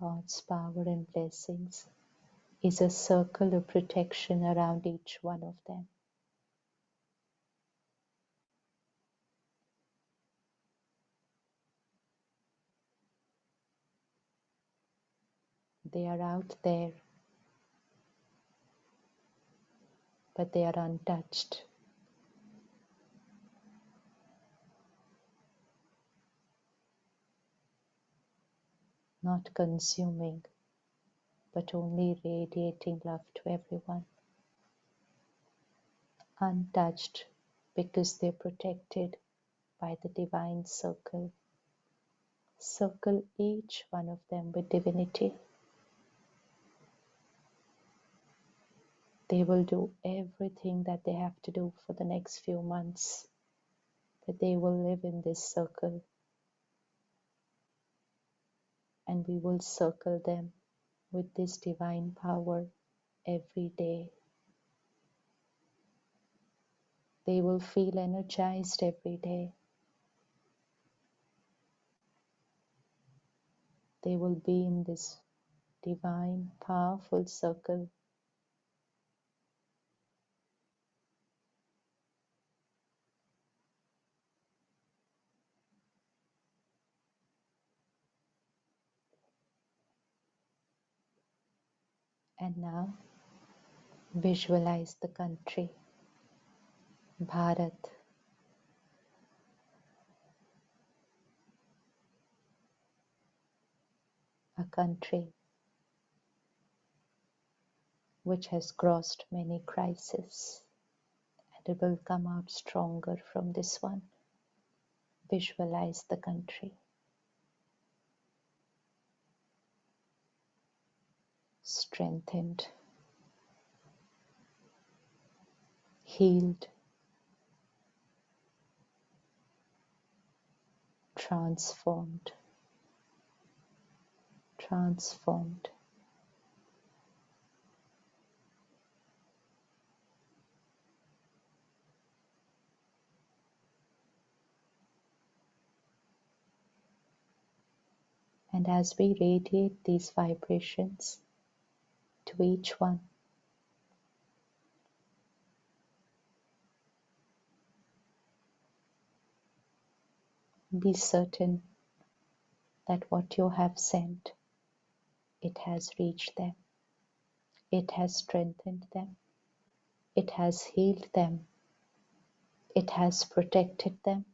God's power and blessings is a circle of protection around each one of them. They are out there, but they are untouched. Not consuming, but only radiating love to everyone. Untouched because they're protected by the divine circle, Circle each one of them with divinity. They will do everything that they have to do for the next few months, but they will live in this circle, and we will circle them with this divine power every day. They will feel energized every day. They will be in this divine, powerful circle. And now, visualize the country, Bharat, a country which has crossed many crises, and it will come out stronger from this one. Visualize the country, strengthened, healed, transformed. And as we radiate these vibrations to each one, be certain that what you have sent, it has reached them, it has strengthened them, it has healed them, it has protected them,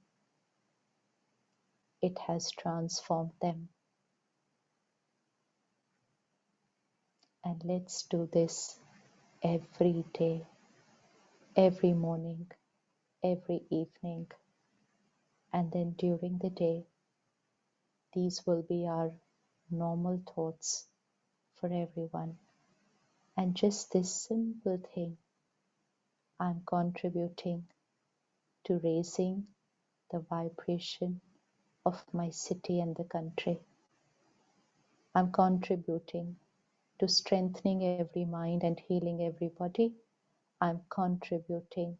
it has transformed them. And let's do this every day, every morning, every evening, and then during the day. These will be our normal thoughts for everyone. And just this simple thing, I'm contributing to raising the vibration of my city and the country. I'm contributing to strengthening every mind and healing everybody. I'm contributing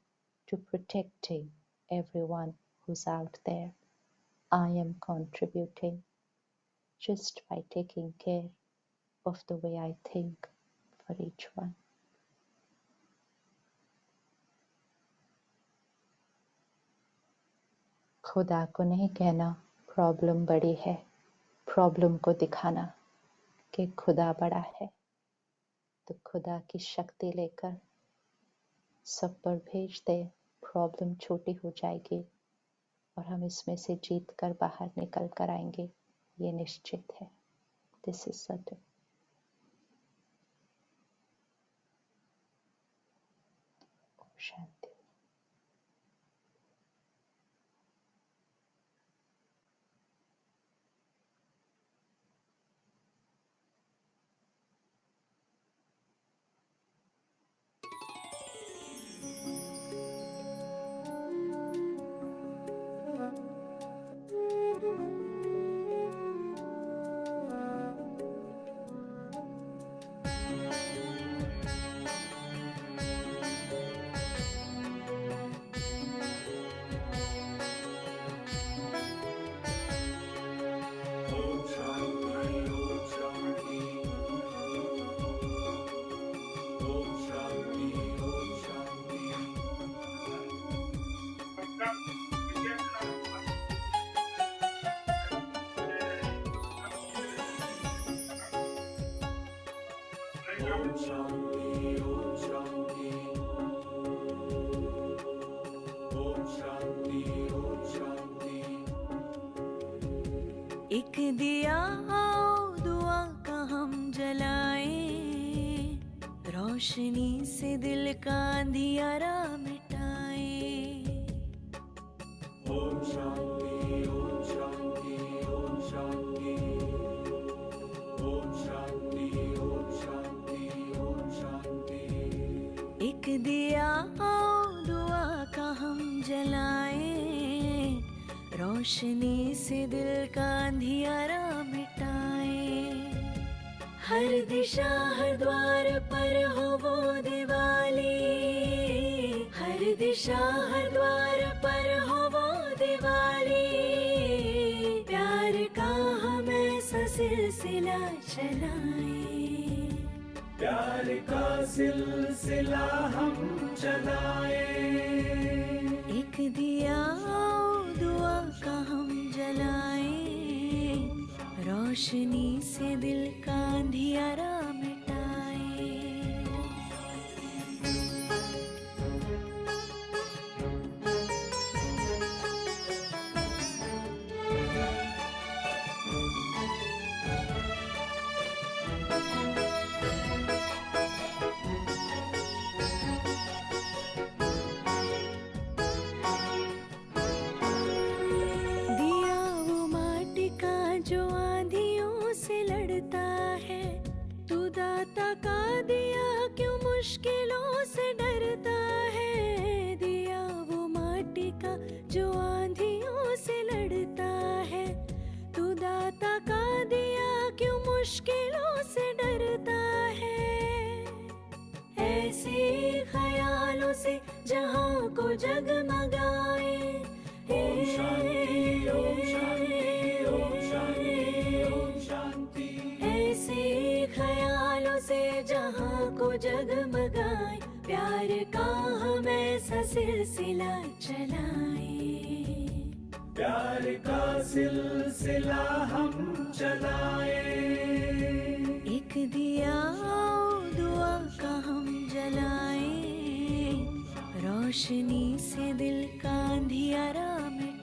to protecting everyone who's out there. I am contributing just by taking care of the way I think for each one. खुदा को नहीं कहना problem बड़ी है, problem को दिखाना कि खुदा बड़ा है, तो खुदा की शक्ति लेकर सब पर भेज दे, प्रॉब्लम छोटी हो जाएगी और हम इसमें से जीत कर बाहर निकल कर आएंगे, ये निश्चित है. This is certain. शांति. एक दिया दुआ का हम जलाएं, रोशनी से दिल का अंधियारा मिटाएं. ओम शांति, ओम शांति, ओम शांति, ओम शांति, ओम शांति, ओम शांति। एक दिया आओ दुआ का हम जलाएं, रोशनी से दिल का अंधियारा मिटाएं। हर दिशा हर द्वार पर हो वो दिवाली, हर दिशा हर द्वार पर हो वो दिवाली। प्यार का हम ऐसा सिलसिला चलाएं, प्यार का सिलसिला हम चलाएं। एक दिया आओ दुआ का हम जलाएं, रोशनी से दिल का अंधियारा मिटाएं। दिया वो माटी का जो आंधियों से लड़ता है, तू दाता का दिया क्यों मुश्किलों से डरता है। दिया वो माटी का जो आंधियों से लड़ता है, तू दाता का दिया क्यों मुश्किलों से डरता है। ऐसे ख्यालों से जहां को जगमगाए, ओम शांति, ओम शांति, ओम शांति, ओम शांति। ऐसे ख्यालों से जहां को जगमगाए। प्यार का हम ऐसा सिलसिला चलाएं, प्यार का सिलसिला हम चलाएं। एक दिया आओ दुआ का हम जलाएं, रोशनी से दिल का अंधियारा मिटाएं।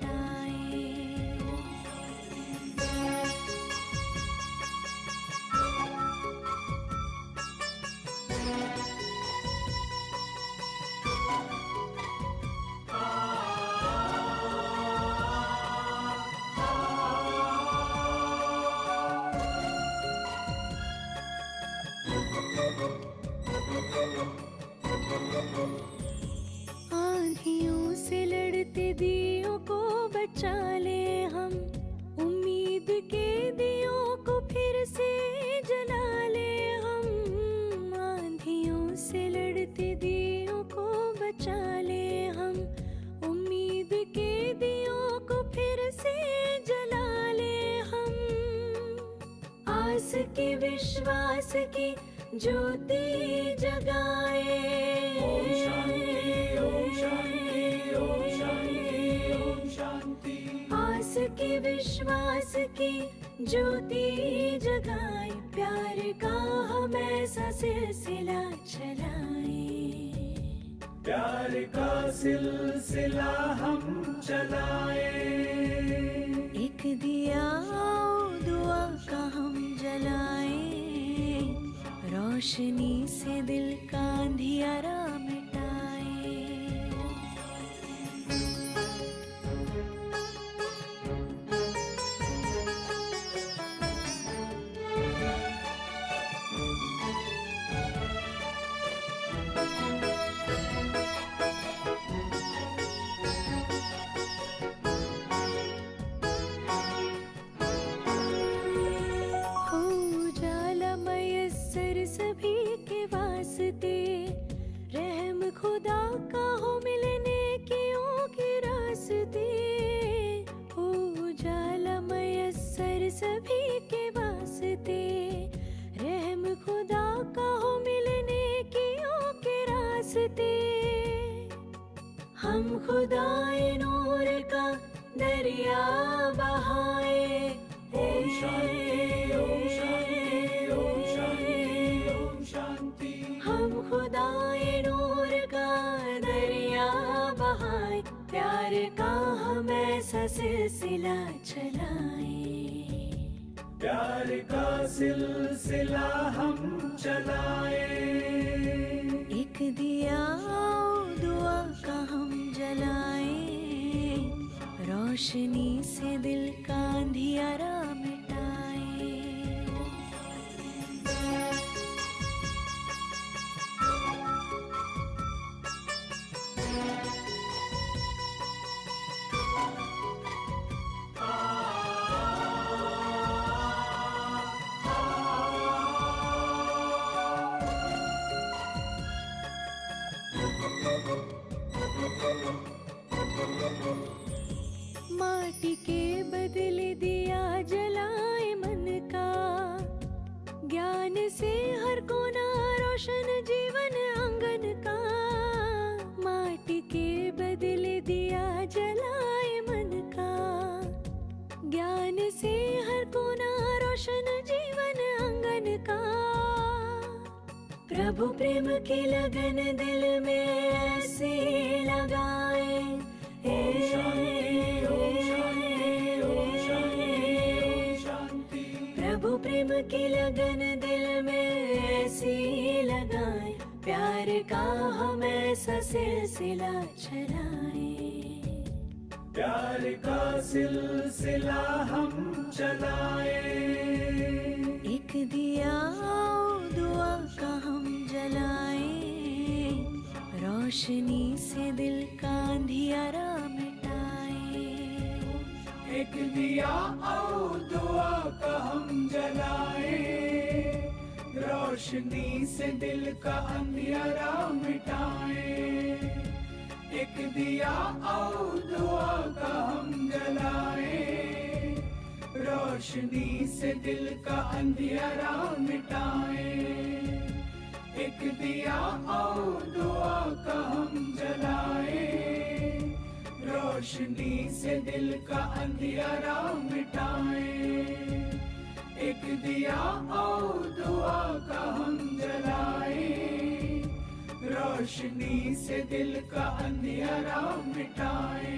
आंधियों से लड़ते दियों को बचा ले हम, उम्मीद के दियों को फिर से जला ले हम। आंधियों से लड़ते दियों को बचा ले हम, उम्मीद के दियों को फिर से जला ले हम। आस की विश्वास की ज्योति जगाए, ओम शांति, ओम शांति, ओम शांति, ओम शांति। आस की विश्वास की ज्योति जगाए। प्यार का हम ऐसा सिलसिला चलाएं, प्यार का सिलसिला हम चलाएं। एक दिया आओ दुआ का हम जलाएं, रोशनी से दिल का अंधियारा मिटाएं। हो उजाला मयस्सर सभी के वास्ते, रहम खुदा का हो मिलने के रास्ते। हो उजाला मयस्सर सभी के वास्ते, रहम खुदा का हो मिलने के रास्ते। हम खुदाए नूर का दरिया बहाए, ओम शांति, ओम शांति, ओम शांति, ओम शांति। हम खुदाए नूर का दरिया बहाए। प्यार का हम ऐसा सिलसिला चलाएं, प्यार का सिलसिला हम चलाएं। एक दिया आओ दुआ का हम जलाएं, रोशनी से दिल का अंधियारा रोशन जीवन आंगन का। प्रभु प्रेम की लगन दिल में ऐसी लगाए। ओम शांति, ओम शांति, ओम शांति, ओम शांति। प्रभु प्रेम की लगन दिल में ऐसी लगाए, प्यार का हम ऐसा सिलसिला चलाए। प्यार का सिलसिला हम चलाए। एक दिया दुआ का हम जलाए, रोशनी से दिल का अंधियारा मिटाए। एक दिया और दुआ का हम जलाए, रोशनी से दिल का अंधियारा मिटाए। एक दिया और दुआ का हम जलाए, रोशनी से दिल का अंधियारा मिटाए। एक दिया और दुआ का हम जलाए, रोशनी से दिल का अंधियारा मिटाए। एक दिया और दुआ का हम जलाए, रोशनी से दिल का अंधियारा मिटाए।